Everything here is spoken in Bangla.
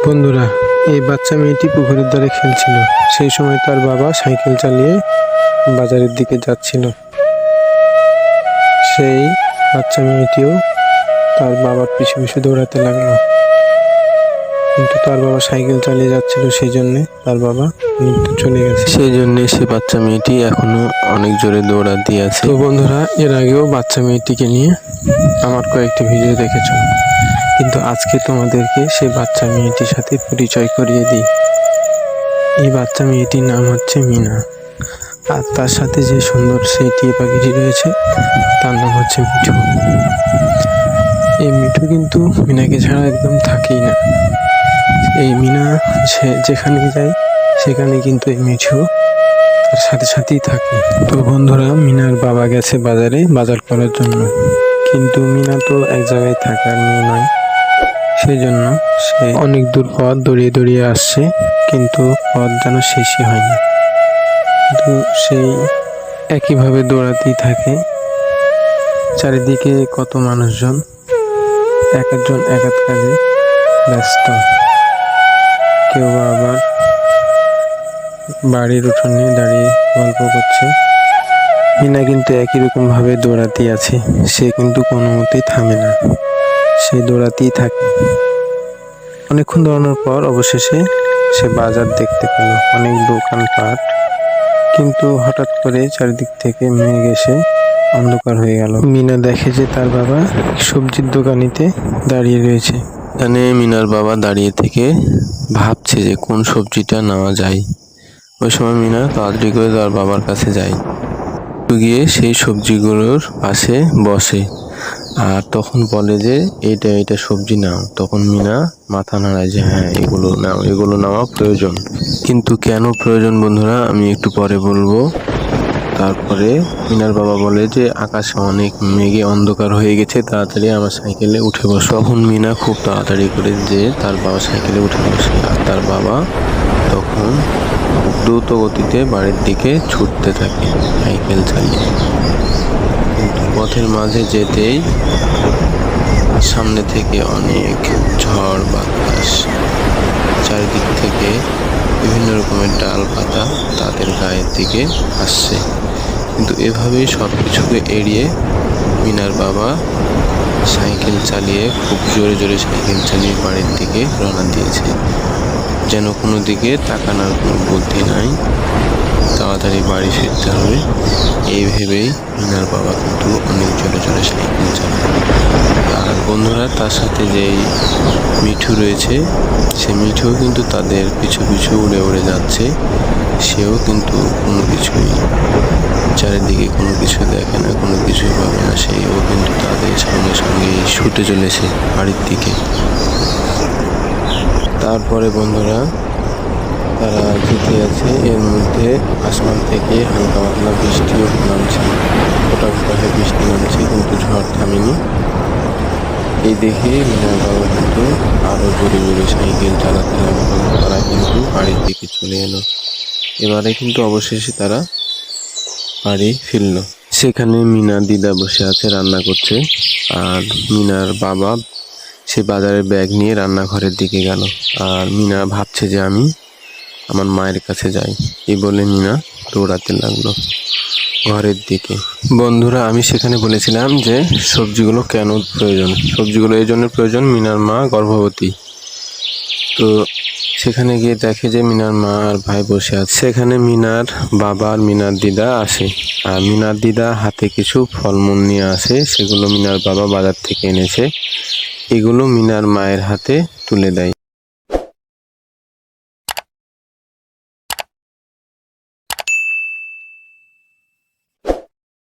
বন্ধুরা, এই বাচ্চা মেয়েটি পুকুরের ধারে খেলছিল। সেই সময় তার বাবা সাইকেল চালিয়ে বাজারের দিকে যাচ্ছিল। সেই বাচ্চা মেয়েটিও তার বাবার পিছু পিছু দৌড়াতে লাগলো, কিন্তু তার বাবা সাইকেল চালিয়ে যাচ্ছিল, সেই জন্যে তার বাবা মৃত্যু চলে গেছে। সেই জন্যে সে বাচ্চা মেয়েটি এখনো অনেক জোরে দৌড়াতে আছে। তো বন্ধুরা, এর আগেও বাচ্চা মেয়েটিকে নিয়ে আমার কয়েকটি ভিডিও দেখেছ, কিন্তু আজকে তোমাদেরকে সেই বাচ্চা মেয়েটির সাথে পরিচয় করিয়ে দিই। এই বাচ্চা মেয়েটির নাম হচ্ছে মিনা, আর তার সাথে যে সুন্দর সেই টিয়া পাখিটি রয়েছে তার নাম হচ্ছে মিঠু। এই মিঠু কিন্তু মিনাকে ছাড়া একদম থাকেই না। এই মিনা সে যেখানে যায় সেখানে কিন্তু এই মিঠু তার সাথে সাথেই থাকে। তো বন্ধুরা, মিনার বাবা গেছে বাজারে বাজার করার জন্য, কিন্তু মিনা তো এক জায়গায় থাকার মেয়ে নয়, সেই জন্য সে অনেক দূর পথ দৌড়িয়ে দৌড়িয়ে আসছে, কিন্তু পথ যেন শেষই হয়নি। কিন্তু সেই একইভাবে দৌড়াতেই থাকে। চারিদিকে কত মানুষজন, এক একজন এক এক কাজে ব্যস্ত। কেউ আবার বাড়ির উঠোনে দাঁড়িয়ে গল্প করছে। মিনা কিন্তু একই রকম ভাবে দৌড়াতেই আছে, সে কিন্তু কোনো মতেই থামে না, সে দৌড়াতেই থাকে। অনেকক্ষণ দৌড়ানোর পর অবশেষে সে বাজার দেখতে পেল, অনেক দোকানপাট, কিন্তু হঠাৎ করে চারিদিক থেকে মেঘ এসে অন্ধকার হয়ে গেল। মিনা দেখে যে তার বাবা সবজির দোকানিতে দাঁড়িয়ে রয়েছে। এখানে মিনার বাবা দাঁড়িয়ে থেকে ভাবছে যে কোন সবজিটা নেওয়া যায়। ওই সময় মিনা তাড়াতাড়ি করে তার বাবার কাছে যায়, গিয়ে সেই সবজিগুলোর পাশে বসে আর তখন বলে যে এইটা সবজি নাও। তখন মিনা মাথা নাড়ায় যে হ্যাঁ, এগুলো নাও, এগুলো নেওয়া প্রয়োজন। কিন্তু কেন প্রয়োজন বন্ধুরা, আমি একটু পরে বলবো। তারপরে মিনার বাবা বলে যে আকাশে অনেক মেঘে অন্ধকার হয়ে গেছে, তাড়াতাড়ি আমার সাইকেলে উঠে বসো। তখন মিনা খুব তাড়াতাড়ি করে যে তার বাবা সাইকেলে উঠে বসে, আর তার বাবা তখন দ্রুত গতিতে বাড়ির দিকে ছুটতে থাকে সাইকেল চালিয়ে। কিন্তু পথের মাঝে যেতেই সামনে থেকে অনেক ঝড় বাতাস, চারিদিক থেকে বিভিন্ন রকমের ডাল পাতা তাদের গায়ের দিকে আসছে। কিন্তু এভাবেই সব কিছুকে এড়িয়ে মিনার বাবা সাইকেল চালিয়ে খুব জোরে জোরে সাইকেল চালিয়ে বাড়ির দিকে রওনা দিয়েছে, যেন কোনো দিকে তাকানোর কোনো বুদ্ধি নাই, তাড়াতাড়ি বাড়ি ফিরতে হবে এই ভেবেই মিনার বাবা কিন্তু অনেক জোরে জোরে সাইকেল চালায়। আর বন্ধুরা, তার সাথে যেই মিঠু রয়েছে, সে মিঠু কিন্তু তাদের পিছু পিছু উড়ে উড়ে যাচ্ছে। সেও কিন্তু কোনো কিছুই চারিদিকে কোনো কিছু দেখে না, কোনো কিছুই পাবে না, সেও কিন্তু তাদের সঙ্গে সঙ্গে ছুটে চলেছে বাড়ির দিকে। তারপরে বন্ধুরা, তারা যেতে আছে, এর মধ্যে আসমান থেকে হালকা পাতলা বৃষ্টিও নামছে, ফোটা ফোটা হয়ে বৃষ্টি নামছে, কিন্তু ঝড় থামেনি। এই দেখে মিনার বাবা কিন্তু আরো জোরে জোরে সাইকেল চালাতে লাগলো। তারা কিন্তু বাড়ির দিকে চলে এলো। এবারে কিন্তু অবশেষে তারা বাড়ি ফিরল। সেখানে মিনার দিদা বসে আছে, রান্না করছে, আর মিনার বাবা সে বাজারের ব্যাগ নিয়ে রান্নাঘরের দিকে গেল। আর মিনা ভাবছে যে আমি আমার মায়ের কাছে যাই, এই বলে মিনা দৌড়াতে লাগলো ঘরের দিকে। বন্ধুরা, আমি সেখানে বলেছিলাম যে সবজিগুলো কেন প্রয়োজন। সবজিগুলো এই জন্য প্রয়োজন, মিনার মা গর্ভবতী। তো সেখানে গিয়ে দেখে যে মিনার মা আর ভাই বসে আছে। সেখানে মিনার বাবা আর মিনার দিদা আসে, আর মিনার দিদা হাতে কিছু ফলমূল নিয়ে আসে, সেগুলো মিনার বাবা বাজার থেকে এনেছে। এগুলো মিনার মায়ের হাতে তুলে দেয়।